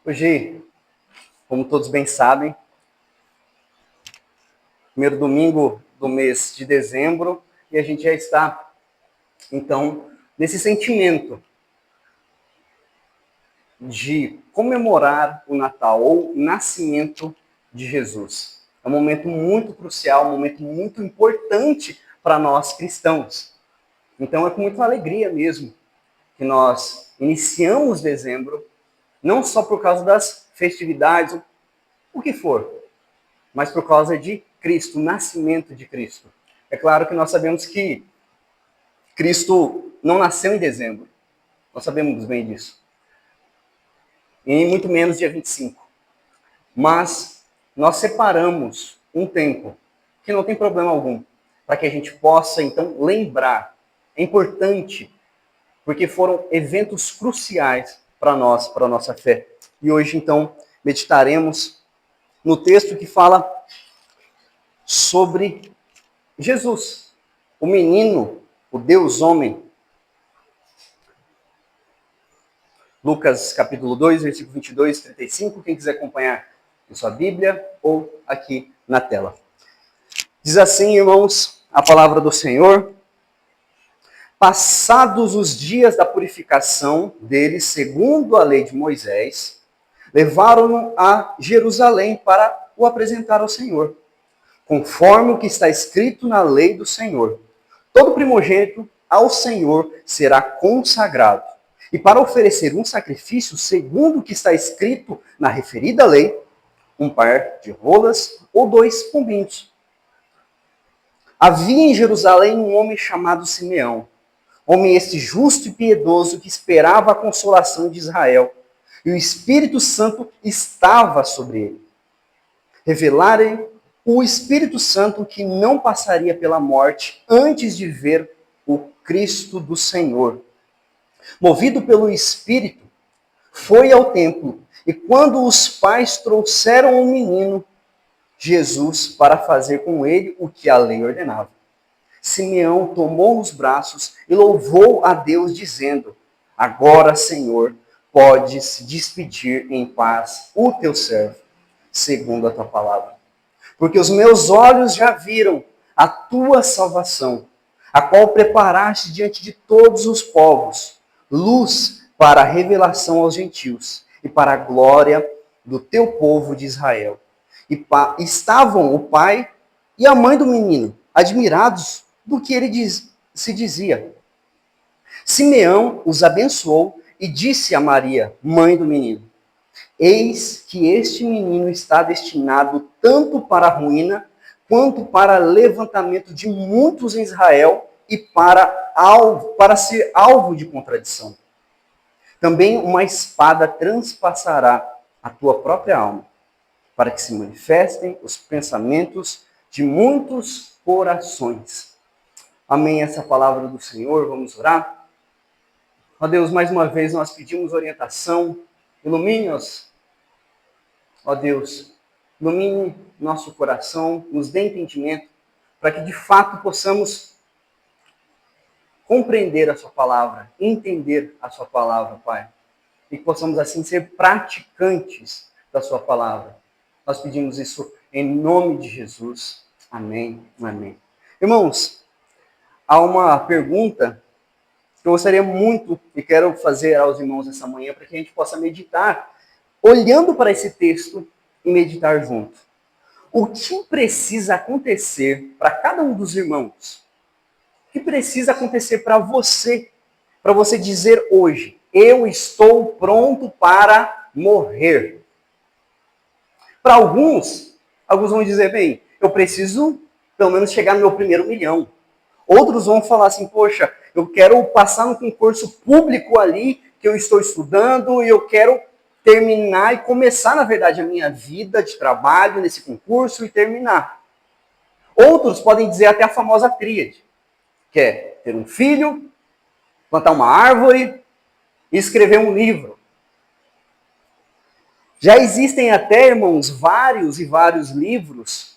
Hoje, como todos bem sabem, primeiro domingo do mês de dezembro, e a gente já está, então, nesse sentimento de comemorar o Natal, ou o nascimento de Jesus. É um momento muito crucial, um momento muito importante para nós cristãos. Então é com muita alegria mesmo que nós iniciamos dezembro, não só por causa das festividades, o que for, mas por causa de Cristo, o nascimento de Cristo. É claro que nós sabemos que Cristo não nasceu em dezembro. Nós sabemos bem disso. E muito menos dia 25. Mas nós separamos um tempo, que não tem problema algum, para que a gente possa, então, lembrar. É importante, porque foram eventos cruciais para nós, para a nossa fé. E hoje, então, meditaremos no texto que fala sobre Jesus, o menino, o Deus homem. Lucas capítulo 2, versículo 22, 35, quem quiser acompanhar em sua Bíblia ou aqui na tela. Diz assim, irmãos, a palavra do Senhor: passados os dias da purificação deles, segundo a lei de Moisés, levaram-no a Jerusalém para o apresentar ao Senhor, conforme o que está escrito na lei do Senhor. Todo primogênito ao Senhor será consagrado. E para oferecer um sacrifício segundo o que está escrito na referida lei, um par de rolas ou 2 pombinhos. Havia em Jerusalém um homem chamado Simeão, homem este justo e piedoso que esperava a consolação de Israel, e o Espírito Santo estava sobre ele. Revelarem o Espírito Santo que não passaria pela morte antes de ver o Cristo do Senhor. Movido pelo Espírito, foi ao templo, e quando os pais trouxeram o menino Jesus para fazer com ele o que a lei ordenava, Simeão tomou nos braços e louvou a Deus, dizendo: agora, Senhor, podes despedir em paz o teu servo, segundo a tua palavra. Porque os meus olhos já viram a tua salvação, a qual preparaste diante de todos os povos, luz para a revelação aos gentios e para a glória do teu povo de Israel. E estavam o pai e a mãe do menino admirados do que ele se dizia. Simeão os abençoou e disse a Maria, mãe do menino: eis que este menino está destinado tanto para a ruína, quanto para levantamento de muitos em Israel e para ser alvo de contradição. Também uma espada transpassará a tua própria alma, para que se manifestem os pensamentos de muitos corações. Amém, essa palavra do Senhor, vamos orar? Ó Deus, mais uma vez nós pedimos orientação, ilumine-nos, ó Deus, ilumine nosso coração, nos dê entendimento, para que de fato possamos compreender a sua palavra, entender a sua palavra, Pai. E que possamos assim ser praticantes da sua palavra. Nós pedimos isso em nome de Jesus. Amém. Amém. Irmãos, há uma pergunta que eu gostaria muito e quero fazer aos irmãos essa manhã para que a gente possa meditar, olhando para esse texto e meditar junto. O que precisa acontecer para cada um dos irmãos? O que precisa acontecer para você dizer hoje: eu estou pronto para morrer? Para alguns vão dizer: bem, eu preciso pelo menos chegar no meu primeiro milhão. Outros vão falar assim: poxa, eu quero passar no concurso público ali que eu estou estudando e eu quero terminar e começar, na verdade, a minha vida de trabalho nesse concurso e terminar. Outros podem dizer até a famosa tríade, que é ter um filho, plantar uma árvore e escrever um livro. Já existem até, irmãos, vários e vários livros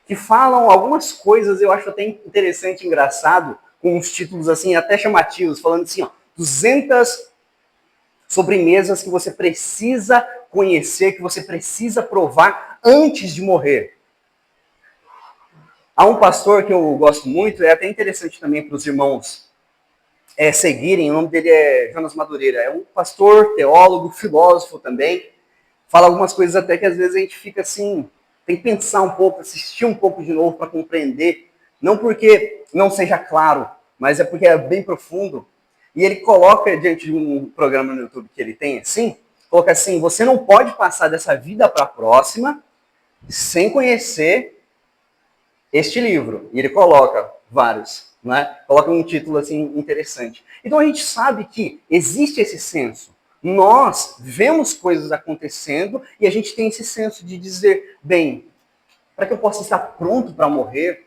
que falam algumas coisas, eu acho até interessante e engraçado, com uns títulos assim até chamativos, falando assim, ó, 200 sobremesas que você precisa conhecer, que você precisa provar antes de morrer. Há um pastor que eu gosto muito, é até interessante também para os irmãos seguirem, o nome dele é Jonas Madureira. É um pastor, teólogo, filósofo também. Fala algumas coisas até que às vezes a gente fica assim, tem que pensar um pouco, assistir um pouco de novo para compreender. Não porque não seja claro, mas é porque é bem profundo. E ele coloca diante de um programa no YouTube que ele tem assim, coloca assim, você não pode passar dessa vida para a próxima sem conhecer este livro. E ele coloca vários, né? Coloca um título assim interessante. Então a gente sabe que existe esse senso. Nós vemos coisas acontecendo e a gente tem esse senso de dizer, bem, para que eu possa estar pronto para morrer,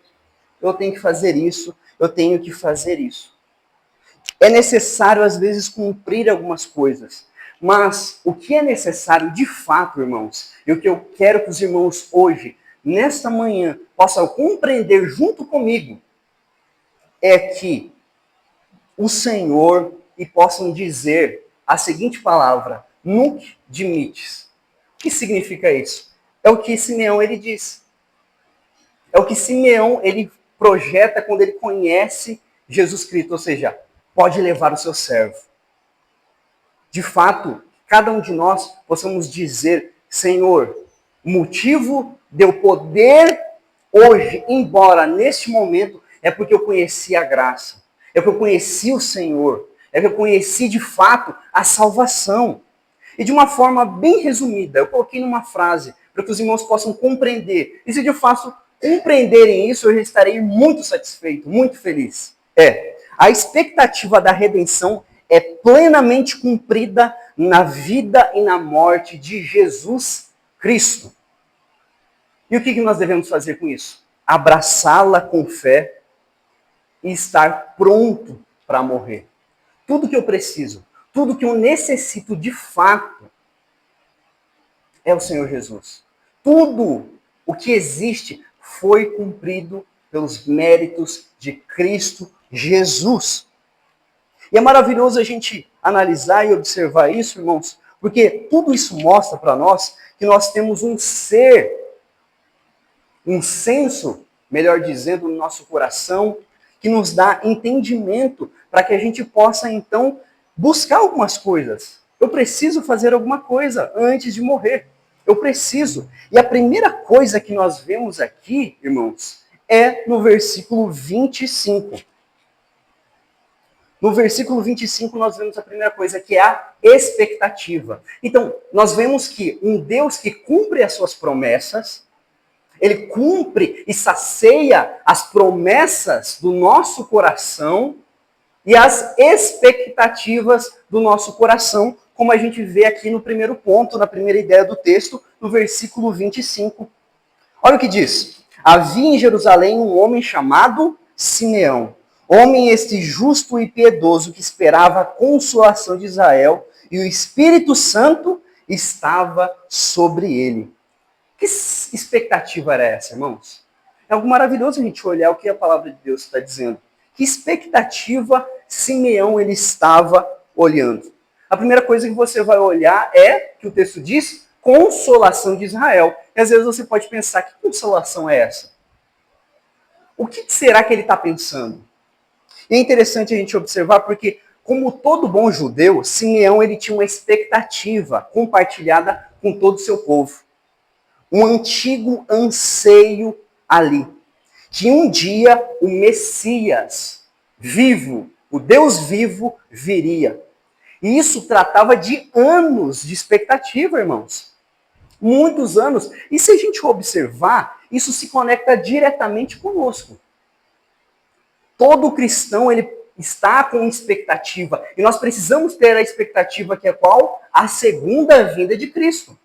eu tenho que fazer isso, eu tenho que fazer isso. É necessário, às vezes, cumprir algumas coisas. Mas o que é necessário de fato, irmãos, e o que eu quero que os irmãos hoje, nesta manhã, possam compreender junto comigo, é que o Senhor e possam dizer a seguinte palavra, nunc dimittis. O que significa isso? É o que Simeão ele diz. É o que Simeão ele projeta quando ele conhece Jesus Cristo, ou seja, pode levar o seu servo. De fato, cada um de nós possamos dizer, Senhor, o motivo de eu poder hoje, embora neste momento, é porque eu conheci a graça, é porque eu conheci o Senhor, é porque eu conheci de fato a salvação. E de uma forma bem resumida, eu coloquei numa frase para que os irmãos possam compreender. E se de fato compreenderem isso, eu já estarei muito satisfeito, muito feliz. A expectativa da redenção é plenamente cumprida na vida e na morte de Jesus Cristo. E o que nós devemos fazer com isso? Abraçá-la com fé e estar pronto para morrer. Tudo que eu preciso, tudo que eu necessito de fato é o Senhor Jesus. Tudo o que existe foi cumprido pelos méritos de Cristo Jesus. E é maravilhoso a gente analisar e observar isso, irmãos, porque tudo isso mostra para nós que nós temos um ser, um senso, melhor dizendo, no nosso coração, que nos dá entendimento para que a gente possa, então, buscar algumas coisas. Eu preciso fazer alguma coisa antes de morrer. Eu preciso. E a primeira coisa que nós vemos aqui, irmãos, é no versículo 25. No versículo 25 nós vemos a primeira coisa, que é a expectativa. Então, nós vemos que um Deus que cumpre as suas promessas, ele cumpre e sacia as promessas do nosso coração e as expectativas do nosso coração, como a gente vê aqui no primeiro ponto, na primeira ideia do texto, no versículo 25. Olha o que diz. Havia em Jerusalém um homem chamado Simeão. Homem este justo e piedoso que esperava a consolação de Israel, e o Espírito Santo estava sobre ele. Que expectativa era essa, irmãos? É algo maravilhoso a gente olhar o que a palavra de Deus está dizendo. Que expectativa Simeão ele estava olhando? A primeira coisa que você vai olhar é, que o texto diz, consolação de Israel. E às vezes você pode pensar, que consolação é essa? O que será que ele está pensando? E é interessante a gente observar porque, como todo bom judeu, Simeão ele tinha uma expectativa compartilhada com todo o seu povo. Um antigo anseio ali. Que um dia o Messias vivo, o Deus vivo, viria. E isso tratava de anos de expectativa, irmãos. Muitos anos. E se a gente observar, isso se conecta diretamente conosco. Todo cristão, ele está com expectativa. E nós precisamos ter a expectativa que é qual? A segunda vinda de Cristo.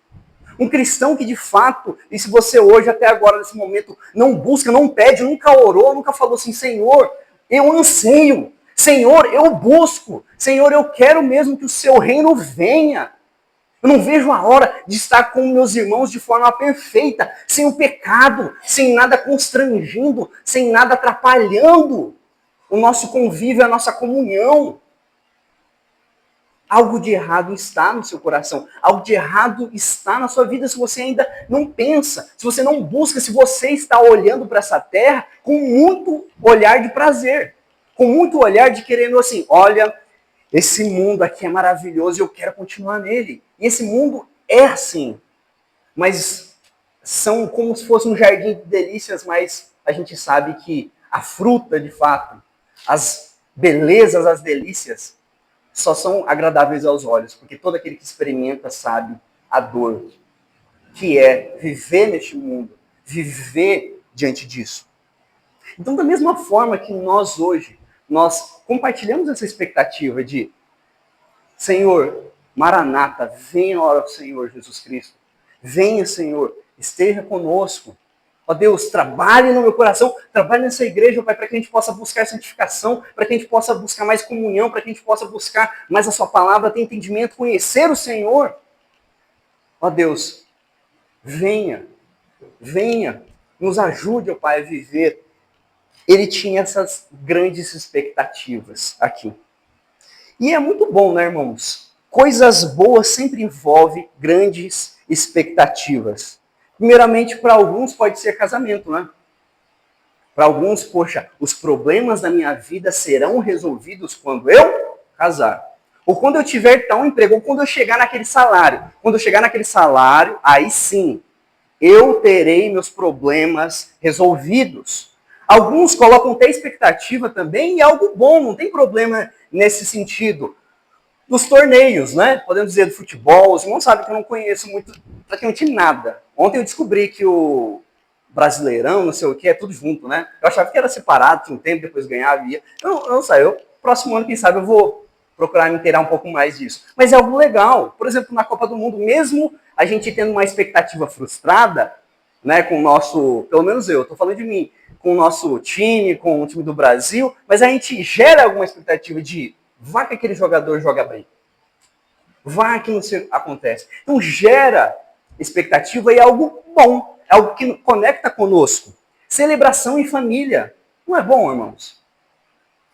Um cristão que de fato, e se você hoje, até agora, nesse momento, não busca, não pede, nunca orou, nunca falou assim, Senhor, eu anseio, Senhor, eu busco, Senhor, eu quero mesmo que o seu reino venha. Eu não vejo a hora de estar com meus irmãos de forma perfeita, sem o pecado, sem nada constrangindo, sem nada atrapalhando o nosso convívio, a nossa comunhão. Algo de errado está no seu coração. Algo de errado está na sua vida se você ainda não pensa, se você não busca, se você está olhando para essa terra com muito olhar de prazer, com muito olhar de querendo assim, olha, esse mundo aqui é maravilhoso e eu quero continuar nele. E esse mundo é assim, mas são como se fosse um jardim de delícias, mas a gente sabe que a fruta, de fato, as belezas, as delícias, só são agradáveis aos olhos, porque todo aquele que experimenta sabe a dor que é viver neste mundo, viver diante disso. Então, da mesma forma que nós hoje, nós compartilhamos essa expectativa de Senhor, Maranata, venha a hora do Senhor Jesus Cristo. Venha, Senhor, esteja conosco. Ó Deus, trabalhe no meu coração, trabalhe nessa igreja, Pai, para que a gente possa buscar santificação, para que a gente possa buscar mais comunhão, para que a gente possa buscar mais a sua palavra, ter entendimento, conhecer o Senhor. Ó Deus, venha, venha, nos ajude, ó Pai, a viver. Ele tinha essas grandes expectativas aqui. E é muito bom, né, irmãos? Coisas boas sempre envolvem grandes expectativas. Primeiramente, para alguns pode ser casamento, né? Para alguns, poxa, os problemas da minha vida serão resolvidos quando eu casar. Ou quando eu tiver tal emprego, ou quando eu chegar naquele salário. Quando eu chegar naquele salário, aí sim, eu terei meus problemas resolvidos. Alguns colocam até expectativa também, e é algo bom, não tem problema nesse sentido. Dos torneios, né? Podemos dizer do futebol, os irmãos sabem que eu não conheço muito, praticamente nada. Ontem eu descobri que o Brasileirão, não sei o que, é tudo junto, né? Eu achava que era separado, tinha um tempo, depois ganhava e ia. Eu não sei, próximo ano, quem sabe, eu vou procurar me inteirar um pouco mais disso. Mas é algo legal. Por exemplo, na Copa do Mundo, mesmo a gente tendo uma expectativa frustrada, né, com o nosso, pelo menos eu, estou falando de mim, com o nosso time, com o time do Brasil, mas a gente gera alguma expectativa de vai que aquele jogador joga bem. Vai que não sei, acontece. Então gera expectativa e é algo bom, é algo que conecta conosco. Celebração em família. Não é bom, irmãos?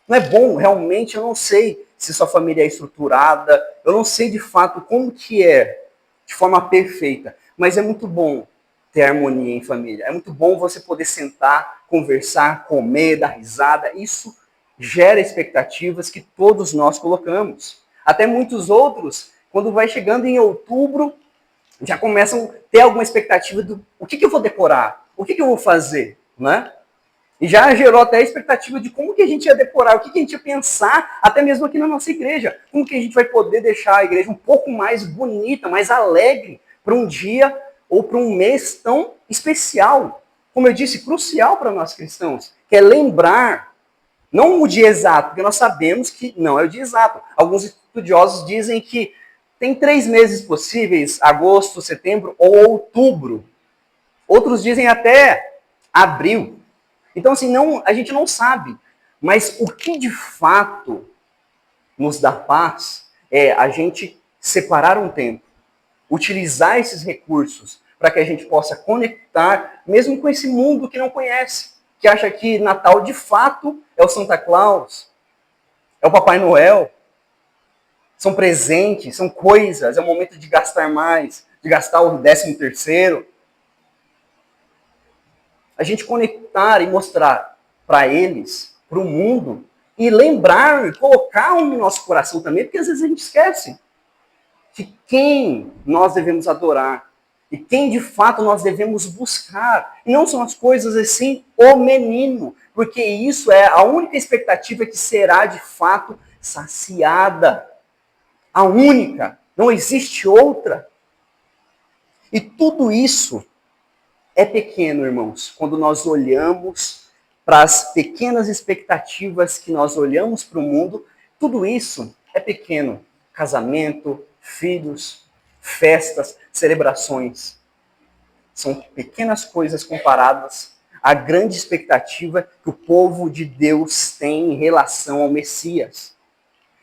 Não é bom, realmente, eu não sei se sua família é estruturada, eu não sei de fato como que é, de forma perfeita, mas é muito bom ter harmonia em família. É muito bom você poder sentar, conversar, comer, dar risada. Isso gera expectativas que todos nós colocamos. Até muitos outros, quando vai chegando em outubro, já começam a ter alguma expectativa do o que eu vou decorar, o que eu vou fazer, né? E já gerou até a expectativa de como que a gente ia decorar, o que a gente ia pensar, até mesmo aqui na nossa igreja. Como que a gente vai poder deixar a igreja um pouco mais bonita, mais alegre, para um dia ou para um mês tão especial. Como eu disse, crucial para nós cristãos, que é lembrar, não o dia exato, porque nós sabemos que não é o dia exato. Alguns estudiosos dizem que tem 3 meses possíveis, agosto, setembro ou outubro. Outros dizem até abril. Então, assim, não, a gente não sabe. Mas o que de fato nos dá paz é a gente separar um tempo, utilizar esses recursos para que a gente possa conectar, mesmo com esse mundo que não conhece, que acha que Natal de fato é o Santa Claus, é o Papai Noel. São presentes, são coisas, é o momento de gastar mais, de gastar o 13º. A gente conectar e mostrar para eles, para o mundo, e lembrar, colocar no nosso coração também, porque às vezes a gente esquece de quem nós devemos adorar e quem de fato nós devemos buscar. E não são as coisas assim, o menino, porque isso é a única expectativa que será de fato saciada. A única, não existe outra. E tudo isso é pequeno, irmãos, quando nós olhamos para as pequenas expectativas que nós olhamos para o mundo, tudo isso é pequeno. Casamento, filhos, festas, celebrações. São pequenas coisas comparadas à grande expectativa que o povo de Deus tem em relação ao Messias.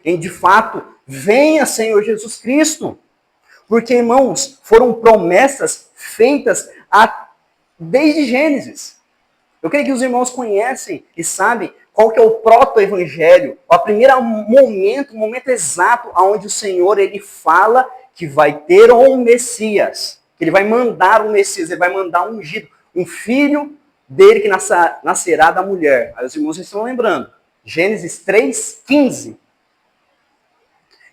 Em, de fato, venha Senhor Jesus Cristo. Porque, irmãos, foram promessas feitas desde Gênesis. Eu creio que os irmãos conhecem e sabem qual que é o proto-evangelho, o primeiro momento, o momento exato onde o Senhor ele fala que vai ter um Messias, que ele vai mandar um Messias, ele vai mandar um ungido, um filho dele que nascerá da mulher. Aí os irmãos estão lembrando. Gênesis 3:15.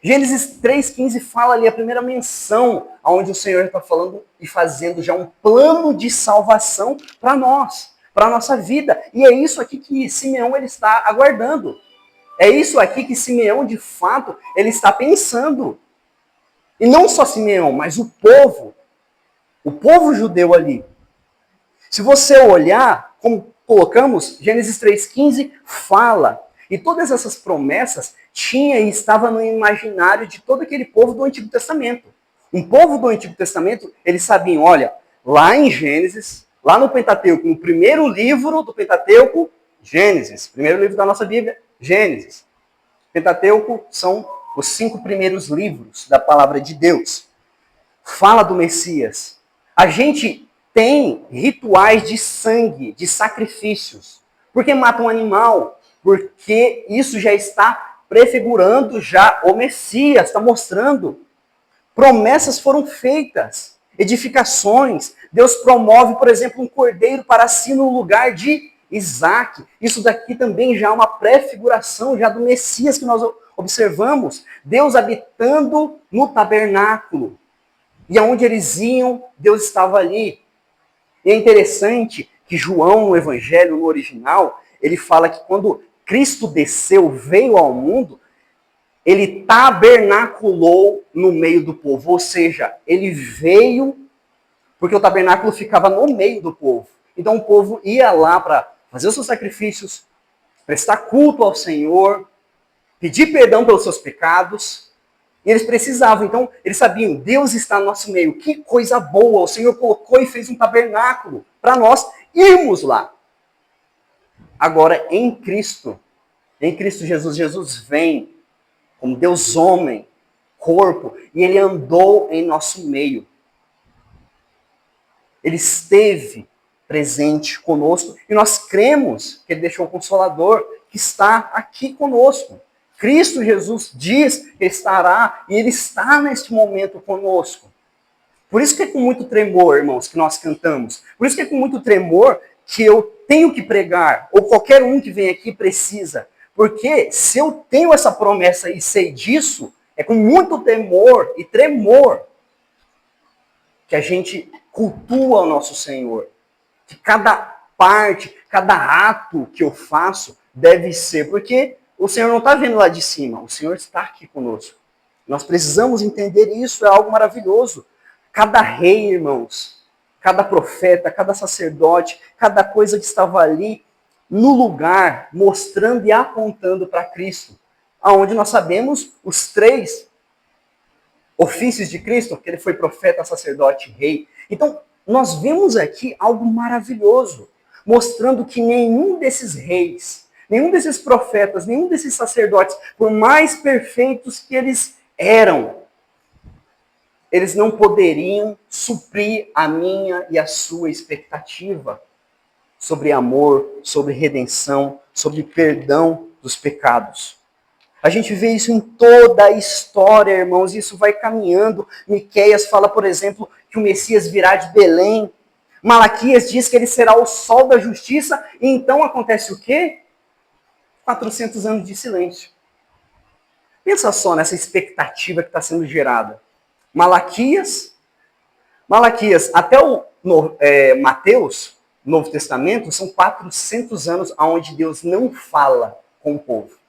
Gênesis 3:15 fala ali a primeira menção onde o Senhor está falando e fazendo já um plano de salvação para nós, para a nossa vida. E é isso aqui que Simeão ele está aguardando. É isso aqui que Simeão, de fato, ele está pensando. E não só Simeão, mas o povo judeu ali. Se você olhar, como colocamos, Gênesis 3:15 fala. E todas essas promessas tinha e estava no imaginário de todo aquele povo do Antigo Testamento. Um povo do Antigo Testamento, eles sabiam, olha, lá em Gênesis, lá no Pentateuco, no primeiro livro do Pentateuco, Gênesis, primeiro livro da nossa Bíblia, Gênesis. Pentateuco são os 5 primeiros livros da palavra de Deus. Fala do Messias. A gente tem rituais de sangue, de sacrifícios. Por que mata um animal? Porque isso já está prefigurando já o Messias, está mostrando. Promessas foram feitas, edificações. Deus promove, por exemplo, um cordeiro para si no lugar de Isaac. Isso daqui também já é uma prefiguração já do Messias que nós observamos. Deus habitando no tabernáculo. E aonde eles iam, Deus estava ali. E é interessante que João, no Evangelho, no original, ele fala que quando Cristo desceu, veio ao mundo, ele tabernaculou no meio do povo. Ou seja, ele veio porque o tabernáculo ficava no meio do povo. Então o povo ia lá para fazer os seus sacrifícios, prestar culto ao Senhor, pedir perdão pelos seus pecados. E eles precisavam, então, eles sabiam, Deus está no nosso meio. Que coisa boa, o Senhor colocou e fez um tabernáculo para nós irmos lá. Agora, em Cristo Jesus, Jesus vem como Deus homem, corpo, e ele andou em nosso meio. Ele esteve presente conosco e nós cremos que ele deixou o Consolador que está aqui conosco. Cristo Jesus diz que estará e ele está neste momento conosco. Por isso que é com muito tremor, irmãos, que nós cantamos. Por isso que é com muito tremor que eu tenho que pregar, ou qualquer um que vem aqui precisa. Porque se eu tenho essa promessa e sei disso, é com muito temor e tremor que a gente cultua o nosso Senhor. Que cada parte, cada ato que eu faço deve ser. Porque o Senhor não está vendo lá de cima, o Senhor está aqui conosco. Nós precisamos entender isso, é algo maravilhoso. Cada rei, irmãos, cada profeta, cada sacerdote, cada coisa que estava ali no lugar, mostrando e apontando para Cristo. Aonde nós sabemos os 3 ofícios de Cristo, que ele foi profeta, sacerdote, rei. Então, nós vemos aqui algo maravilhoso, mostrando que nenhum desses reis, nenhum desses profetas, nenhum desses sacerdotes, por mais perfeitos que eles eram, eles não poderiam suprir a minha e a sua expectativa sobre amor, sobre redenção, sobre perdão dos pecados. A gente vê isso em toda a história, irmãos, e isso vai caminhando. Miqueias fala, por exemplo, que o Messias virá de Belém. Malaquias diz que ele será o sol da justiça, e então acontece o quê? 400 anos de silêncio. Pensa só nessa expectativa que está sendo gerada. Malaquias, até o Mateus, Novo Testamento, são 400 anos onde Deus não fala com o povo.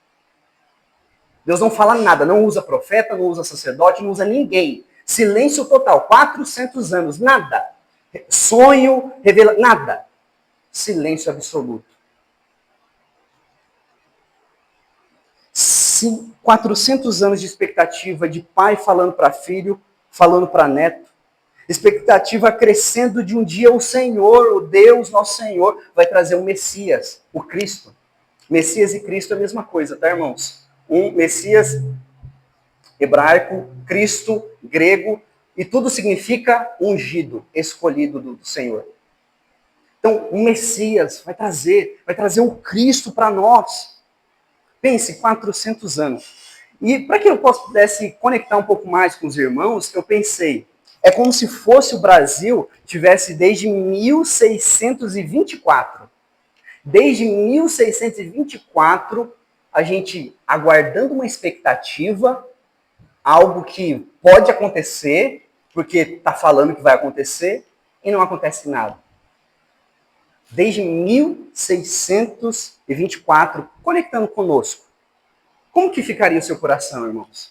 Deus não fala nada, não usa profeta, não usa sacerdote, não usa ninguém. Silêncio total, 400 anos, nada. Sonho, revela, nada. Silêncio absoluto. 400 anos de expectativa de pai falando para filho, falando para neto. Expectativa crescendo de um dia o Senhor, o Deus, nosso Senhor, vai trazer o Messias, o Cristo. Messias e Cristo é a mesma coisa, tá, irmãos? Um Messias hebraico, Cristo grego, e tudo significa ungido, escolhido do Senhor. Então, o Messias vai trazer o Cristo para nós. Pense, 400 anos. E para que eu pudesse conectar um pouco mais com os irmãos, eu pensei, é como se fosse o Brasil tivesse desde 1624. Desde 1624, a gente aguardando uma expectativa, algo que pode acontecer, porque está falando que vai acontecer, e não acontece nada. Desde 1624, conectando conosco. Como que ficaria o seu coração, irmãos?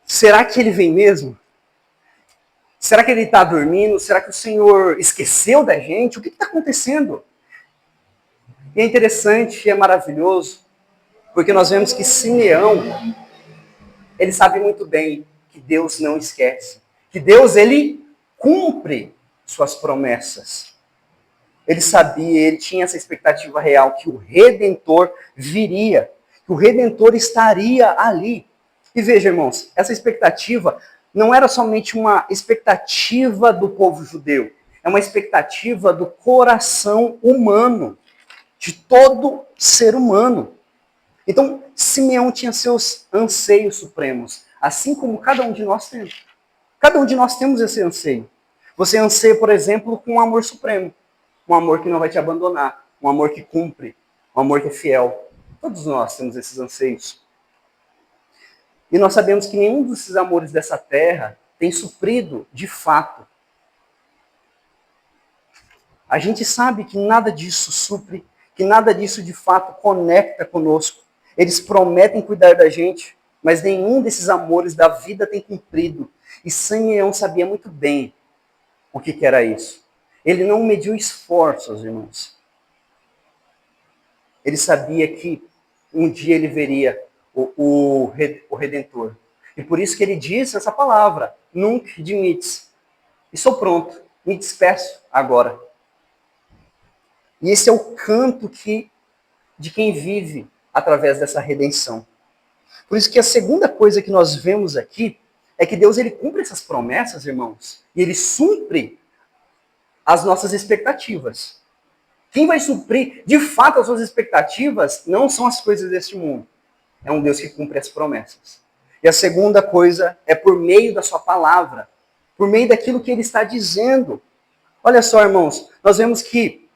Será que ele vem mesmo? Será que ele está dormindo? Será que o Senhor esqueceu da gente? O que está acontecendo? E é interessante, é maravilhoso, porque nós vemos que Simeão, ele sabe muito bem que Deus não esquece. Que Deus, ele cumpre suas promessas. Ele sabia, ele tinha essa expectativa real que o Redentor viria, que o Redentor estaria ali. E veja, irmãos, essa expectativa não era somente uma expectativa do povo judeu, é uma expectativa do coração humano, de todo ser humano. Então, Simeão tinha seus anseios supremos, assim como cada um de nós tem. Cada um de nós temos esse anseio. Você anseia, por exemplo, com um amor supremo. Um amor que não vai te abandonar. Um amor que cumpre. Um amor que é fiel. Todos nós temos esses anseios. E nós sabemos que nenhum desses amores dessa terra tem suprido de fato. A gente sabe que nada disso supre, que nada disso de fato conecta conosco. Eles prometem cuidar da gente, mas nenhum desses amores da vida tem cumprido. E Simeão sabia muito bem o que era isso. Ele não mediu esforços, irmãos. Ele sabia que um dia ele veria o Redentor. E por isso que ele disse essa palavra, nunc dimittis. Estou pronto, me despeço agora. E esse é o canto de quem vive através dessa redenção. Por isso que a segunda coisa que nós vemos aqui é que Deus ele cumpre essas promessas, irmãos, e ele supre as nossas expectativas. Quem vai suprir, de fato, as suas expectativas não são as coisas deste mundo. É um Deus que cumpre as promessas. E a segunda coisa é por meio da sua palavra, por meio daquilo que ele está dizendo. Olha só, irmãos, nós vemos que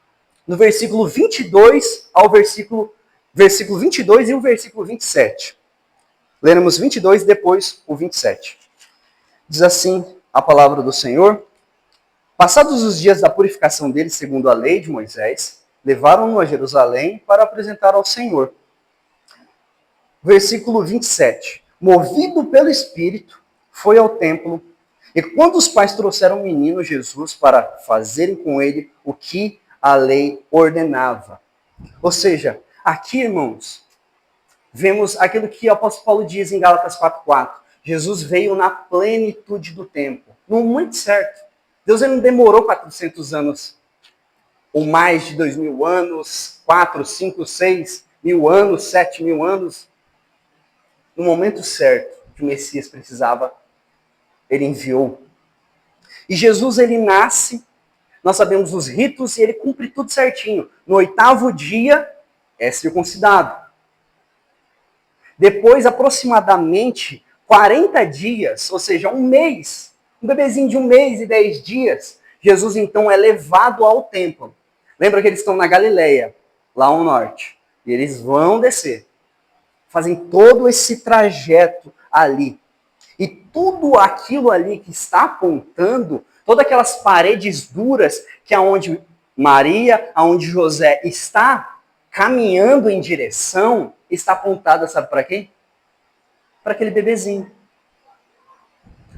no versículo 22 ao versículo 22 e o versículo 27. Leremos 22 e depois o 27. Diz assim a palavra do Senhor: passados os dias da purificação dele segundo a lei de Moisés, levaram-no a Jerusalém para apresentar ao Senhor. Versículo 27. Movido pelo Espírito, foi ao templo, e quando os pais trouxeram o menino Jesus para fazerem com ele o que a lei ordenava. Ou seja, aqui, irmãos, vemos aquilo que o apóstolo Paulo diz em Gálatas 4:4. Jesus veio na plenitude do tempo, no momento certo. Deus ele não demorou 400 anos, ou mais de 2.000 anos, 4, 5, 6 mil anos, 7 mil anos. No momento certo que o Messias precisava, ele enviou. E Jesus ele nasce, nós sabemos os ritos, e ele cumpre tudo certinho. No 8º dia é circuncidado. Depois, aproximadamente 40 dias, ou seja, um mês, um bebezinho de 1 mês e 10 dias, Jesus então é levado ao templo. Lembra que eles estão na Galileia, lá ao norte. E eles vão descer. Fazem todo esse trajeto ali. E tudo aquilo ali que está apontando, todas aquelas paredes duras que aonde Maria, aonde José está caminhando em direção, está apontada, sabe para quem? Para aquele bebezinho.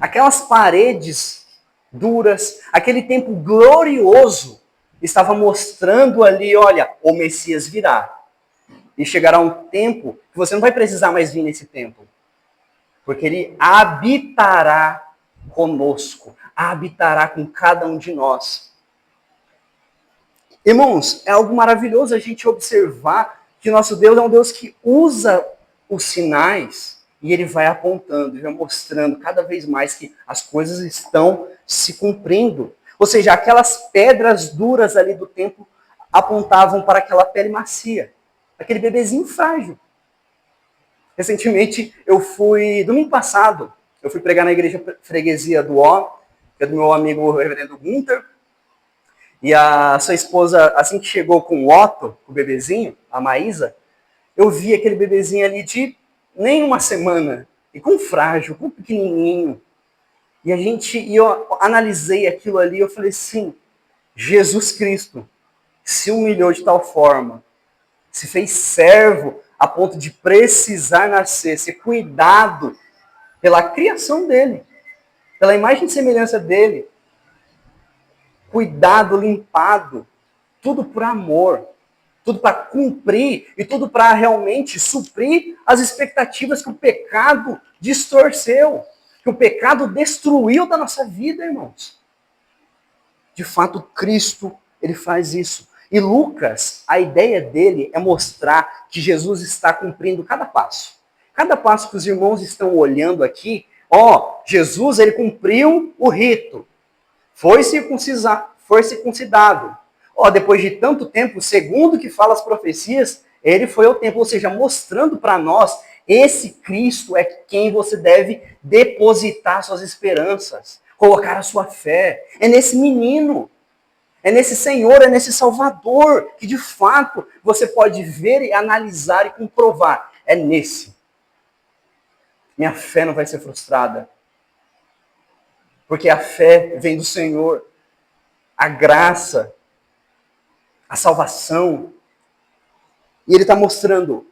Aquelas paredes duras, aquele tempo glorioso, estava mostrando ali, olha, o Messias virá. E chegará um tempo que você não vai precisar mais vir nesse templo. Porque ele habitará conosco, habitará com cada um de nós. Irmãos, é algo maravilhoso a gente observar que nosso Deus é um Deus que usa os sinais e ele vai apontando, vai mostrando cada vez mais que as coisas estão se cumprindo. Ou seja, aquelas pedras duras ali do templo apontavam para aquela pele macia, aquele bebezinho frágil. Recentemente, domingo passado, eu fui pregar na igreja freguesia do Ó, que é do meu amigo o reverendo Gunther, e a sua esposa, assim que chegou com o Otto, o bebezinho, a Maísa, eu vi aquele bebezinho ali de nem uma semana, e com frágil, com pequenininho. E eu analisei aquilo ali, eu falei assim, Jesus Cristo se humilhou de tal forma, se fez servo a ponto de precisar nascer, ser cuidado pela criação dele, pela imagem e semelhança dele, cuidado, limpado, tudo por amor, tudo para cumprir e tudo para realmente suprir as expectativas que o pecado distorceu, que o pecado destruiu da nossa vida, irmãos. De fato, Cristo, ele faz isso. E Lucas, a ideia dele é mostrar que Jesus está cumprindo cada passo. Cada passo que os irmãos estão olhando aqui, Jesus, ele cumpriu o rito. Foi circuncidado. Depois de tanto tempo, segundo que fala as profecias, ele foi ao templo, ou seja, mostrando para nós, esse Cristo é quem você deve depositar suas esperanças, colocar a sua fé. É nesse menino, é nesse Senhor, é nesse Salvador, que de fato você pode ver e analisar e comprovar. É nesse. Minha fé não vai ser frustrada. Porque a fé vem do Senhor. A graça, a salvação. E ele está mostrando,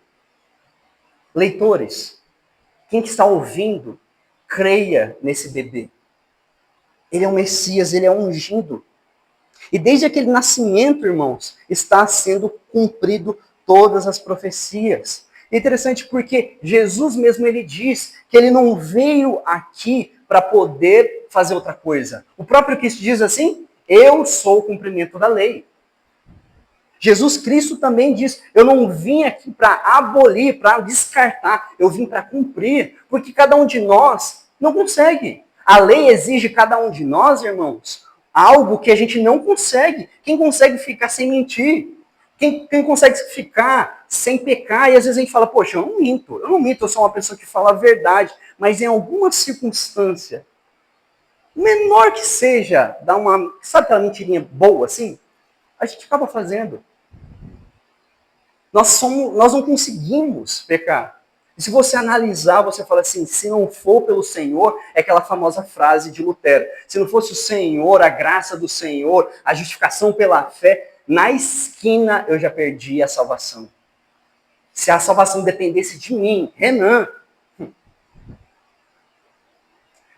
leitores, quem que está ouvindo, creia nesse bebê. Ele é o Messias, ele é ungido. E desde aquele nascimento, irmãos, está sendo cumprido todas as profecias. É interessante porque Jesus mesmo ele diz que ele não veio aqui para poder fazer outra coisa. O próprio Cristo diz assim, eu sou o cumprimento da lei. Jesus Cristo também diz, eu não vim aqui para abolir, para descartar, eu vim para cumprir, porque cada um de nós não consegue. A lei exige cada um de nós, irmãos, algo que a gente não consegue. Quem consegue ficar sem mentir? Quem consegue ficar sem pecar? E às vezes a gente fala, poxa, eu não minto, eu sou uma pessoa que fala a verdade, mas em alguma circunstância, menor que seja, sabe aquela mentirinha boa assim? A gente acaba fazendo. Nós não conseguimos pecar. E se você analisar, você fala assim, se não for pelo Senhor, é aquela famosa frase de Lutero. Se não fosse o Senhor, a graça do Senhor, a justificação pela fé, na esquina eu já perdi a salvação. Se a salvação dependesse de mim, Renan.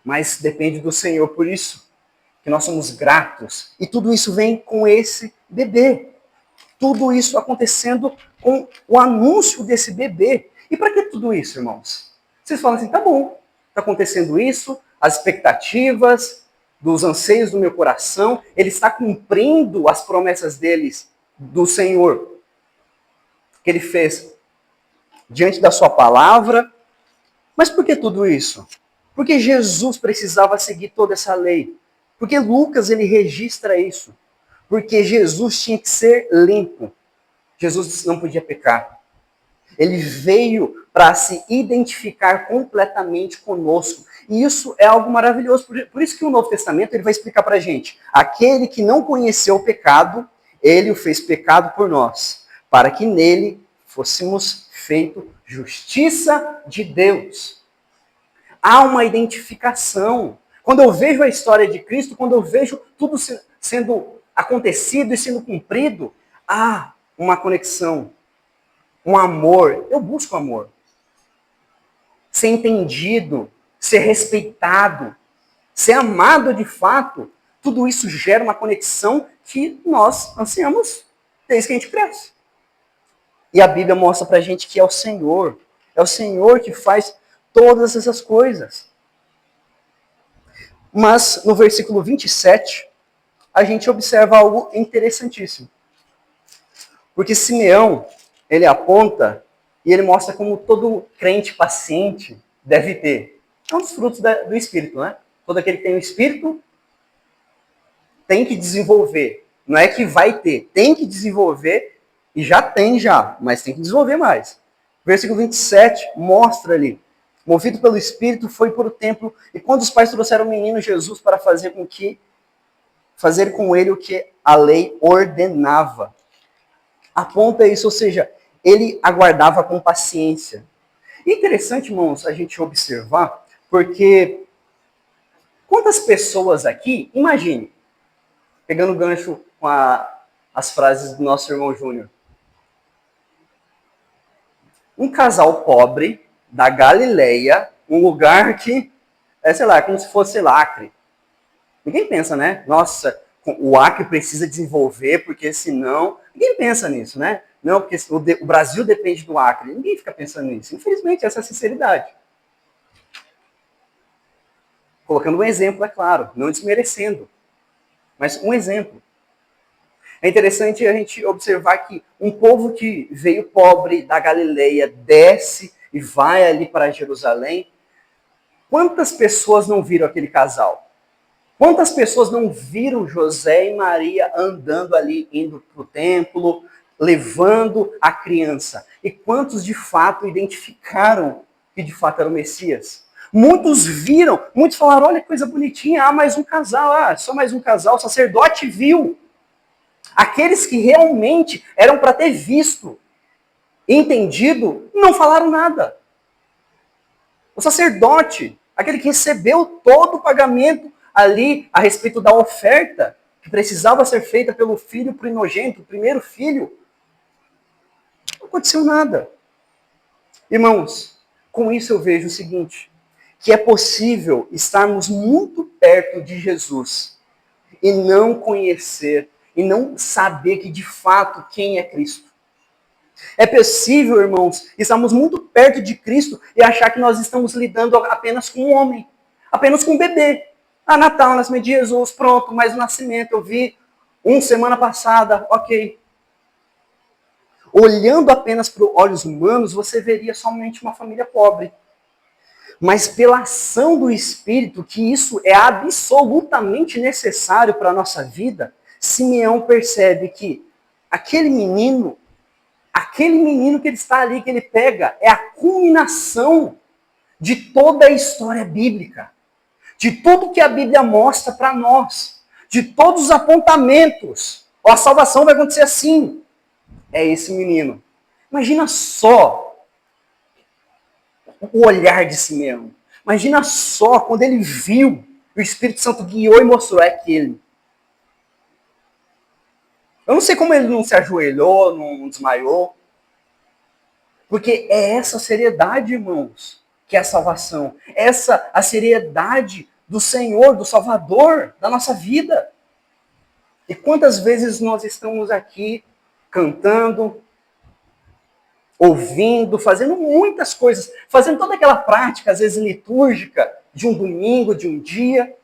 Mas depende do Senhor, por isso que nós somos gratos. E tudo isso vem com esse bebê. Tudo isso acontecendo com o anúncio desse bebê. E para que tudo isso, irmãos? Vocês falam assim, tá bom, está acontecendo isso, as expectativas, dos anseios do meu coração, ele está cumprindo as promessas deles, do Senhor, que ele fez diante da sua palavra. Mas por que tudo isso? Porque Jesus precisava seguir toda essa lei. Porque Lucas, ele registra isso. Porque Jesus tinha que ser limpo. Jesus não podia pecar. Ele veio para se identificar completamente conosco. E isso é algo maravilhoso. Por isso que o Novo Testamento ele vai explicar para a gente. Aquele que não conheceu o pecado, ele o fez pecado por nós. Para que nele fôssemos feito justiça de Deus. Há uma identificação. Quando eu vejo a história de Cristo, quando eu vejo tudo sendo acontecido e sendo cumprido, há uma conexão, um amor. Eu busco amor. Ser entendido, ser respeitado, ser amado de fato, tudo isso gera uma conexão que nós ansiamos desde que a gente cresce. E a Bíblia mostra pra gente que é o Senhor que faz todas essas coisas. Mas no versículo 27, a gente observa algo interessantíssimo. Porque Simeão, ele aponta e ele mostra como todo crente paciente deve ter. É um dos frutos do Espírito, né? Todo aquele que tem o Espírito tem que desenvolver. Não é que vai ter, tem que desenvolver, e já tem já, mas tem que desenvolver mais. Versículo 27 mostra ali, movido pelo Espírito, foi para o templo, e quando os pais trouxeram o menino Jesus para fazer com ele o que a lei ordenava. Aponta isso, ou seja, ele aguardava com paciência. E interessante, irmãos, a gente observar, porque quantas pessoas aqui, imagine, pegando o gancho com as frases do nosso irmão Júnior, um casal pobre da Galileia, um lugar que sei lá, como se fosse Acre. Ninguém pensa, né? Nossa, o Acre precisa desenvolver, porque senão... Ninguém pensa nisso, né? Não, porque o Brasil depende do Acre. Ninguém fica pensando nisso. Infelizmente, essa é a sinceridade. Colocando um exemplo, é claro, não desmerecendo. Mas um exemplo. É interessante a gente observar que um povo que veio pobre da Galileia desce e vai ali para Jerusalém. Quantas pessoas não viram aquele casal? Quantas pessoas não viram José e Maria andando ali, indo para o templo, levando a criança? E quantos de fato identificaram que de fato era o Messias? Muitos viram, muitos falaram, olha que coisa bonitinha, mais um casal, só mais um casal, o sacerdote viu. Aqueles que realmente eram para ter visto, entendido, não falaram nada. O sacerdote, aquele que recebeu todo o pagamento ali a respeito da oferta que precisava ser feita pelo filho primogênito, o primeiro filho, não aconteceu nada. Irmãos, com isso eu vejo o seguinte, que é possível estarmos muito perto de Jesus e não conhecer, e não saber que de fato quem é Cristo. É possível, irmãos, estarmos muito perto de Cristo e achar que nós estamos lidando apenas com um homem, apenas com um bebê. Natal, nascimento de Jesus, pronto, mas o nascimento eu vi semana passada, ok. Olhando apenas para os olhos humanos, você veria somente uma família pobre. Mas pela ação do Espírito, que isso é absolutamente necessário para a nossa vida, Simeão percebe que aquele menino que ele está ali, que ele pega, é a culminação de toda a história bíblica. De tudo que a Bíblia mostra para nós. De todos os apontamentos. A salvação vai acontecer assim. É esse menino. Imagina só o olhar de Simeão. Imagina só quando ele viu, o Espírito Santo guiou e mostrou, é aquele. Eu não sei como ele não se ajoelhou, não desmaiou. Porque é essa seriedade, irmãos, que é a salvação. Essa a seriedade do Senhor, do Salvador, da nossa vida. E quantas vezes nós estamos aqui cantando, ouvindo, fazendo muitas coisas, fazendo toda aquela prática, às vezes litúrgica, de um domingo, de um dia,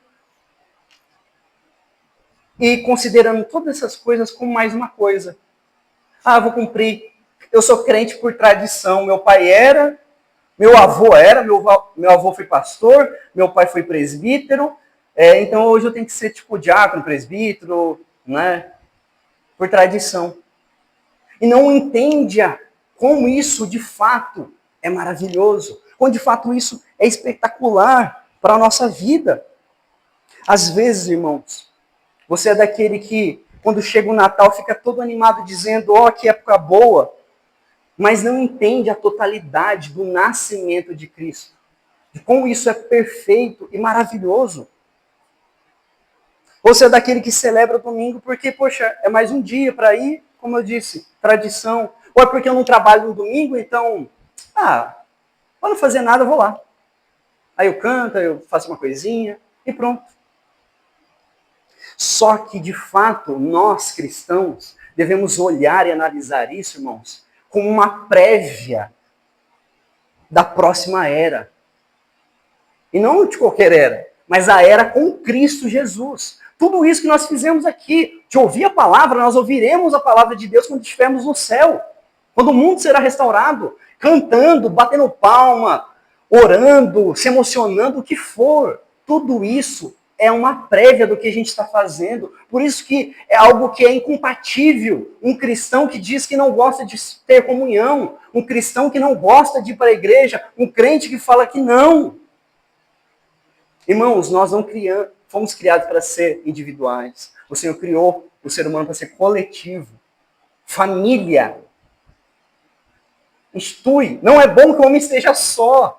e considerando todas essas coisas como mais uma coisa. Vou cumprir. Eu sou crente por tradição. Meu pai era, meu avô era, meu avô foi pastor, meu pai foi presbítero, então hoje eu tenho que ser tipo diácono, presbítero, né? Por tradição. E não entende como isso de fato é maravilhoso, como de fato isso é espetacular para a nossa vida. Às vezes, irmãos, você é daquele que, quando chega o Natal, fica todo animado dizendo, que época boa, mas não entende a totalidade do nascimento de Cristo. De como isso é perfeito e maravilhoso. Você é daquele que celebra o domingo porque, poxa, é mais um dia para ir, como eu disse, tradição. Ou é porque eu não trabalho no domingo, então, para não fazer nada, eu vou lá. Aí eu canto, eu faço uma coisinha e pronto. Só que, de fato, nós cristãos devemos olhar e analisar isso, irmãos, como uma prévia da próxima era. E não de qualquer era, mas a era com Cristo Jesus. Tudo isso que nós fizemos aqui, de ouvir a palavra, nós ouviremos a palavra de Deus quando estivermos no céu. Quando o mundo será restaurado, cantando, batendo palma, orando, se emocionando, o que for. Tudo isso é uma prévia do que a gente está fazendo. Por isso que é algo que é incompatível. Um cristão que diz que não gosta de ter comunhão, um cristão que não gosta de ir para a igreja, um crente que fala que não. Irmãos, nós não fomos criados para ser individuais. O Senhor criou o ser humano para ser coletivo. Família. Institui. Não é bom que o homem esteja só.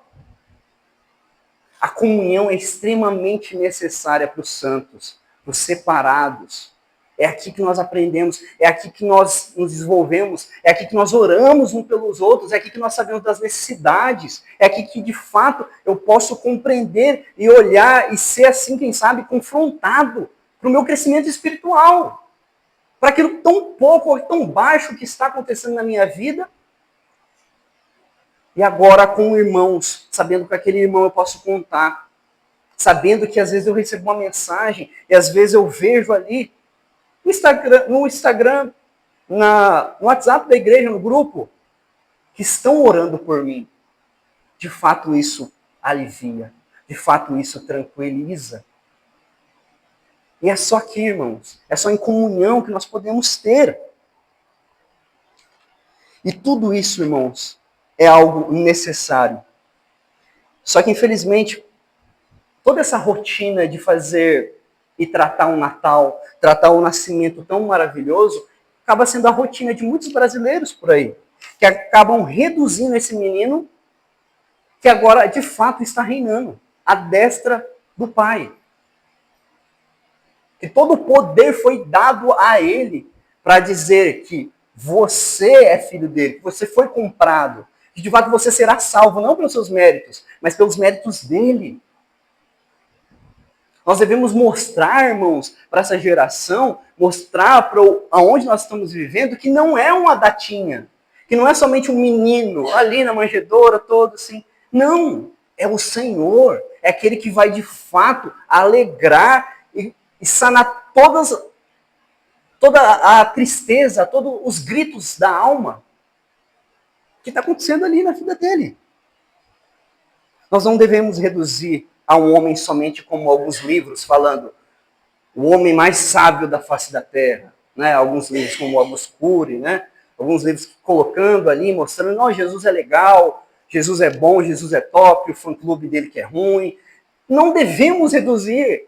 A comunhão é extremamente necessária para os santos, para os separados. É aqui que nós aprendemos, é aqui que nós nos desenvolvemos, é aqui que nós oramos uns pelos outros, é aqui que nós sabemos das necessidades, é aqui que de fato eu posso compreender e olhar e ser assim, quem sabe, confrontado para o meu crescimento espiritual, para aquilo tão pouco ou tão baixo que está acontecendo na minha vida. E agora com irmãos, sabendo que aquele irmão eu posso contar, sabendo que às vezes eu recebo uma mensagem e às vezes eu vejo ali no Instagram, no WhatsApp da igreja, no grupo, que estão orando por mim. De fato isso alivia, de fato isso tranquiliza. E é só aqui, irmãos, é só em comunhão que nós podemos ter. E tudo isso, irmãos, é algo necessário. Só que, infelizmente, toda essa rotina de fazer e tratar um Natal, tratar um nascimento tão maravilhoso, acaba sendo a rotina de muitos brasileiros por aí, que acabam reduzindo esse menino que agora, de fato, está reinando à destra do Pai. Que todo o poder foi dado a ele para dizer que você é filho dele, que você foi comprado, que de fato você será salvo, não pelos seus méritos, mas pelos méritos dele. Nós devemos mostrar, irmãos, para essa geração, mostrar para aonde nós estamos vivendo, que não é uma datinha, que não é somente um menino ali na manjedoura, todo assim. Não, é o Senhor, é aquele que vai de fato alegrar e sanar toda a tristeza, todos os gritos da alma que está acontecendo ali na vida dele. Nós não devemos reduzir a um homem somente como alguns livros falando o homem mais sábio da face da terra, né? Alguns livros como Augusto Cury, né? Alguns livros colocando ali, mostrando, não, Jesus é legal, Jesus é bom, Jesus é top, o fã-clube dele que é ruim. Não devemos reduzir.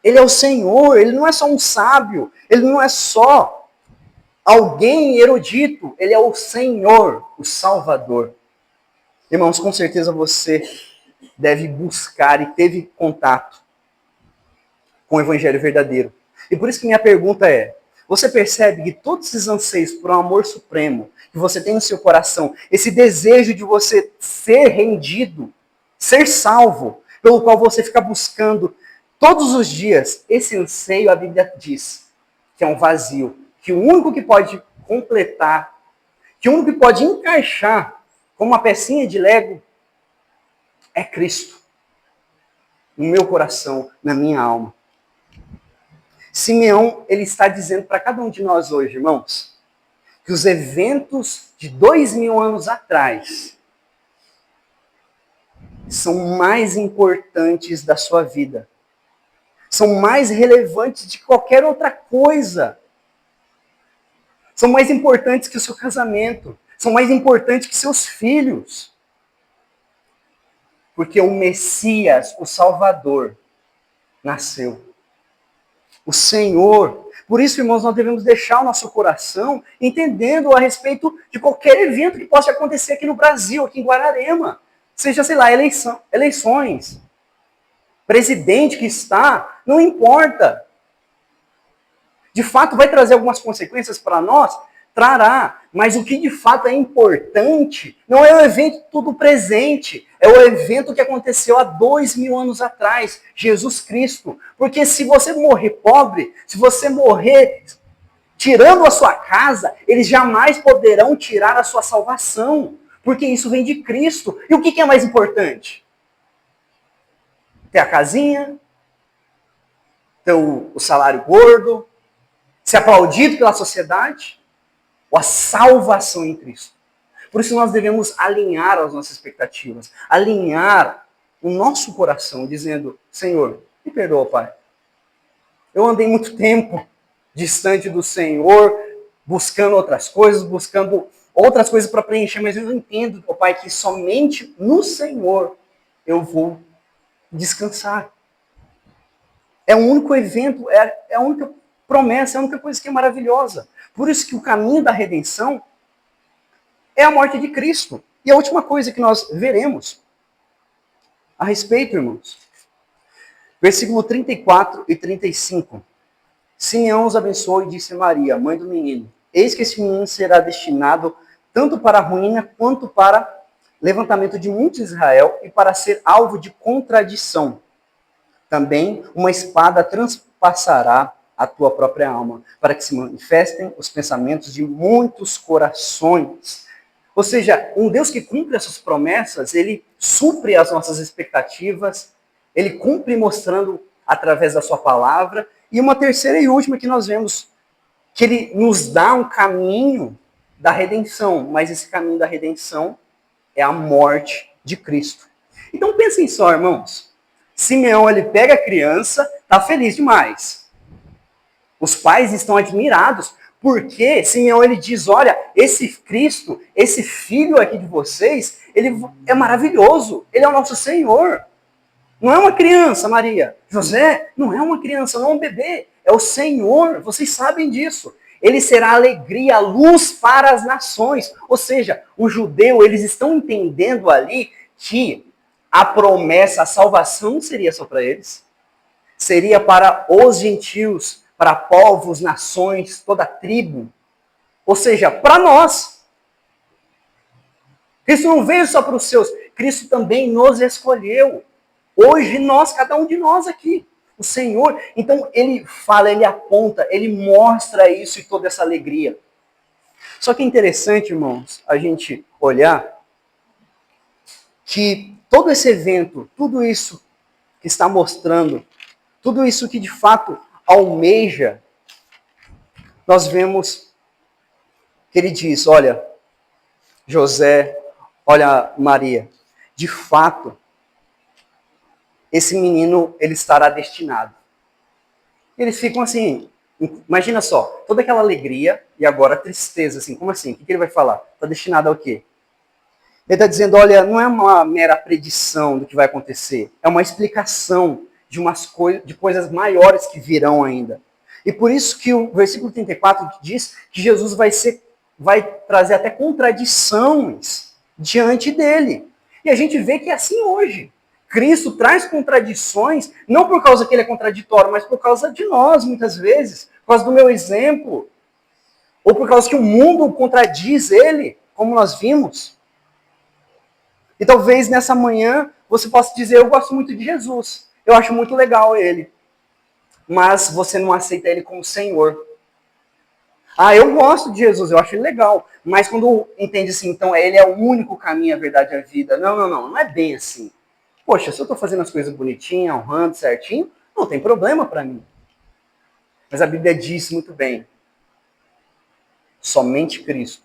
Ele é o Senhor, ele não é só um sábio, ele não é só alguém erudito, ele é o Senhor, o Salvador. Irmãos, com certeza você deve buscar e teve contato com o Evangelho verdadeiro. E por isso que minha pergunta é, você percebe que todos esses anseios por um amor supremo que você tem no seu coração, esse desejo de você ser rendido, ser salvo, pelo qual você fica buscando todos os dias, esse anseio, a Bíblia diz, que é um vazio, que o único que pode completar, que o único que pode encaixar como uma pecinha de Lego, é Cristo. No meu coração, na minha alma. Simeão, ele está dizendo para cada um de nós hoje, irmãos, que os eventos de 2000 anos atrás são mais importantes da sua vida. São mais relevantes de qualquer outra coisa. São mais importantes que o seu casamento. São mais importantes que seus filhos. Porque o Messias, o Salvador, nasceu. O Senhor. Por isso, irmãos, nós devemos deixar o nosso coração entendendo a respeito de qualquer evento que possa acontecer aqui no Brasil, aqui em Guararema. Seja, sei lá, eleições. Presidente que está, não importa. De fato, vai trazer algumas consequências para nós? Trará. Mas o que de fato é importante não é o evento do presente, é o evento que aconteceu há 2000 anos atrás, Jesus Cristo. Porque se você morrer pobre, se você morrer tirando a sua casa, eles jamais poderão tirar a sua salvação. Porque isso vem de Cristo. E o que é mais importante? Ter a casinha, ter o salário gordo, ser aplaudido pela sociedade, ou a salvação em Cristo. Por isso nós devemos alinhar as nossas expectativas, alinhar o nosso coração, dizendo, Senhor, me perdoa, Pai. Eu andei muito tempo distante do Senhor, buscando outras coisas, buscando outras coisas para preencher, mas eu entendo, ó Pai, que somente no Senhor eu vou descansar. É o único evento, é a única promessa, é a única coisa que é maravilhosa. Por isso que o caminho da redenção é a morte de Cristo. E a última coisa que nós veremos a respeito, irmãos, versículo 34 e 35. Simeão os abençoou e disse a Maria, mãe do menino, eis que esse menino será destinado tanto para a ruína quanto para levantamento de muitos de Israel e para ser alvo de contradição. Também uma espada transpassará a tua própria alma, para que se manifestem os pensamentos de muitos corações. Ou seja, um Deus que cumpre essas promessas, ele supre as nossas expectativas, ele cumpre mostrando através da sua palavra. E uma terceira e última que nós vemos, que ele nos dá um caminho da redenção, mas esse caminho da redenção é a morte de Cristo. Então pensem só, irmãos. Simeão, ele pega a criança, tá feliz demais. Os pais estão admirados, porque Simeão, ele diz, olha, esse Cristo, esse filho aqui de vocês, ele é maravilhoso, ele é o nosso Senhor. Não é uma criança, Maria. José não é uma criança, não é um bebê. É o Senhor, vocês sabem disso. Ele será a alegria, a luz para as nações. Ou seja, o judeu, eles estão entendendo ali que a promessa, a salvação não seria só para eles. Seria para os gentios, para povos, nações, toda tribo. Ou seja, para nós. Cristo não veio só para os seus. Cristo também nos escolheu. Hoje nós, cada um de nós aqui. O Senhor, então ele fala, ele aponta, ele mostra isso e toda essa alegria. Só que é interessante, irmãos, a gente olhar que todo esse evento, tudo isso que está mostrando, tudo isso que de fato almeja, nós vemos que ele diz, olha, José, olha Maria, de fato, esse menino, ele estará destinado. Eles ficam assim, imagina só, toda aquela alegria e agora a tristeza, assim, como assim? O que ele vai falar? Está destinado ao quê? Ele está dizendo, olha, não é uma mera predição do que vai acontecer, é uma explicação de coisas maiores que virão ainda. E por isso que o versículo 34 diz que Jesus vai trazer até contradições diante dele. E a gente vê que é assim hoje. Cristo traz contradições, não por causa que ele é contraditório, mas por causa de nós, muitas vezes. Por causa do meu exemplo. Ou por causa que o mundo contradiz ele, como nós vimos. E talvez nessa manhã você possa dizer, eu gosto muito de Jesus. Eu acho muito legal ele. Mas você não aceita ele como Senhor. Ah, eu gosto de Jesus, eu acho ele legal. Mas quando entende assim, então ele é o único caminho, a verdade e a vida. Não é bem assim. Poxa, se eu estou fazendo as coisas bonitinhas, honrando certinho, não tem problema para mim. Mas a Bíblia diz muito bem, somente Cristo,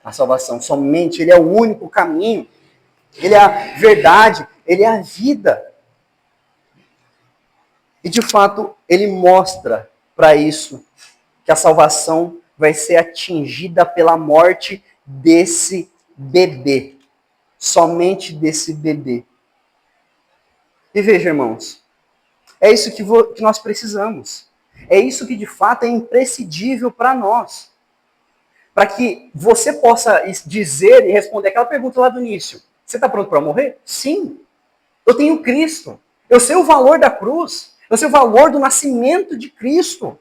a salvação, somente ele é o único caminho, ele é a verdade, ele é a vida. E de fato, ele mostra para isso que a salvação vai ser atingida pela morte desse bebê. Somente desse bebê. E veja, irmãos, é isso que nós precisamos. É isso que de fato é imprescindível para nós. Para que você possa dizer e responder aquela pergunta lá do início. Você está pronto para morrer? Sim. Eu tenho Cristo. Eu sei o valor da cruz. Eu sei o valor do nascimento de Cristo.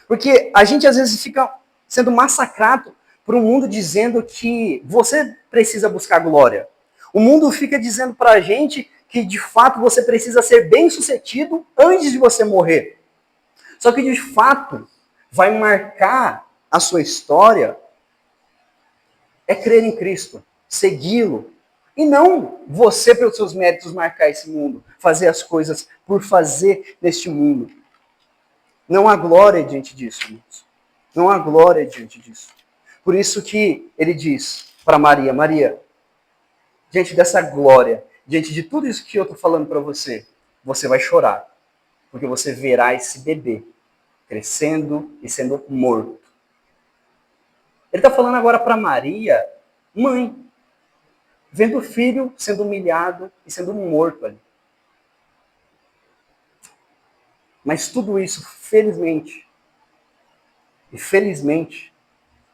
Porque a gente às vezes fica sendo massacrado por um mundo dizendo que você precisa buscar glória. O mundo fica dizendo para a gente que de fato você precisa ser bem-sucedido antes de você morrer. Só que de fato vai marcar a sua história é crer em Cristo, segui-lo. E não você, pelos seus méritos, marcar esse mundo, fazer as coisas por fazer neste mundo. Não há glória diante disso, irmãos. Não há glória diante disso. Por isso que ele diz para Maria, Maria, diante dessa glória, diante de tudo isso que eu estou falando para você, você vai chorar, porque você verá esse bebê crescendo e sendo morto. Ele está falando agora para Maria, mãe, vendo o filho sendo humilhado e sendo morto ali. Mas tudo isso, felizmente, e felizmente,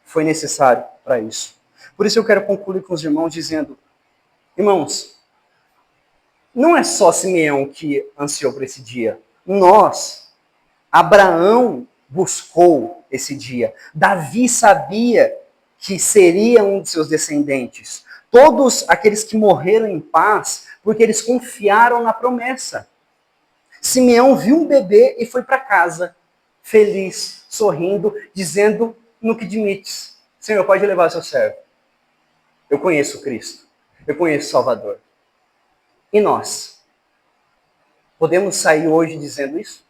foi necessário para isso. Por isso eu quero concluir com os irmãos dizendo, irmãos, não é só Simeão que ansiou por esse dia. Nós, Abraão buscou esse dia. Davi sabia que seria um de seus descendentes. Todos aqueles que morreram em paz, porque eles confiaram na promessa. Simeão viu um bebê e foi para casa, feliz, sorrindo, dizendo no que admites: Senhor, pode levar seu servo. Eu conheço Cristo. Eu conheço o Salvador. E nós? Podemos sair hoje dizendo isso?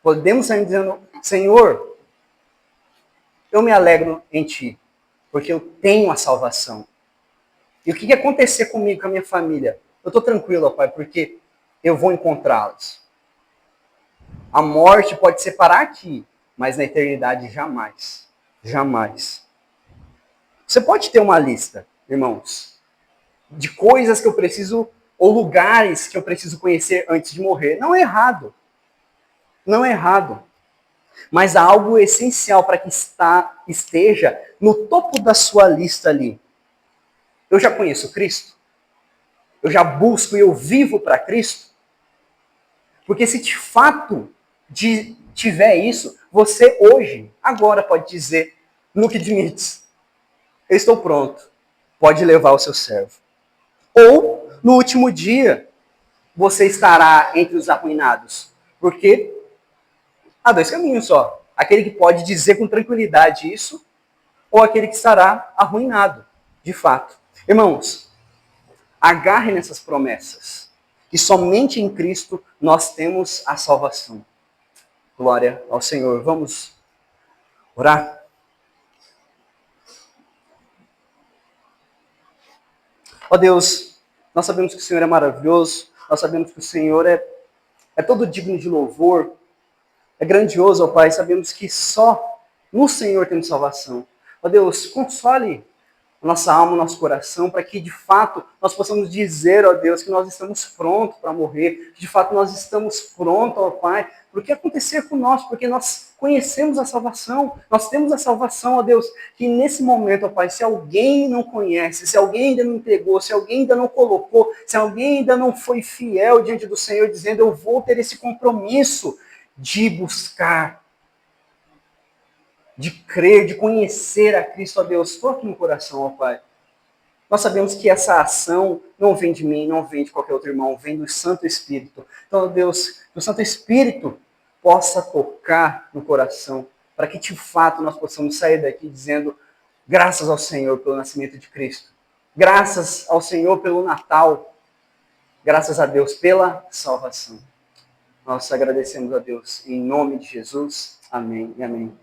Podemos sair dizendo: Senhor, eu me alegro em Ti, porque eu tenho a salvação. E o que acontecer comigo, com a minha família? Eu estou tranquilo, ó Pai, porque eu vou encontrá-los. A morte pode separar aqui, mas na eternidade jamais. Jamais. Você pode ter uma lista, irmãos, de coisas que eu preciso, ou lugares que eu preciso conhecer antes de morrer. Não é errado. Não é errado. Mas há algo essencial para que esteja no topo da sua lista ali. Eu já conheço Cristo? Eu já busco e eu vivo para Cristo? Porque se de fato tiver isso, você hoje, agora pode dizer, no que admites, eu estou pronto, pode levar o seu servo. Ou, no último dia, você estará entre os arruinados. Porque há dois caminhos só. Aquele que pode dizer com tranquilidade isso, ou aquele que estará arruinado, de fato. Irmãos, agarre nessas promessas. Que somente em Cristo nós temos a salvação. Glória ao Senhor. Vamos orar? Ó Deus, nós sabemos que o Senhor é maravilhoso, nós sabemos que o Senhor é todo digno de louvor, é grandioso, ó Pai, sabemos que só no Senhor temos salvação. Ó Deus, console a nossa alma, o nosso coração, para que de fato nós possamos dizer, ó Deus, que nós estamos prontos para morrer, que de fato nós estamos prontos, ó Pai, para o que acontecer com nós, porque nós conhecemos a salvação, nós temos a salvação, ó Deus, que nesse momento, ó Pai, se alguém não conhece, se alguém ainda não entregou, se alguém ainda não colocou, se alguém ainda não foi fiel diante do Senhor, dizendo, eu vou ter esse compromisso de buscar, de crer, de conhecer a Cristo, ó Deus, toque no coração, ó Pai. Nós sabemos que essa ação não vem de mim, não vem de qualquer outro irmão, vem do Santo Espírito. Então, ó Deus, que o Santo Espírito possa tocar no coração, para que de fato nós possamos sair daqui dizendo graças ao Senhor pelo nascimento de Cristo, graças ao Senhor pelo Natal, graças a Deus pela salvação. Nós agradecemos a Deus em nome de Jesus. Amém e amém.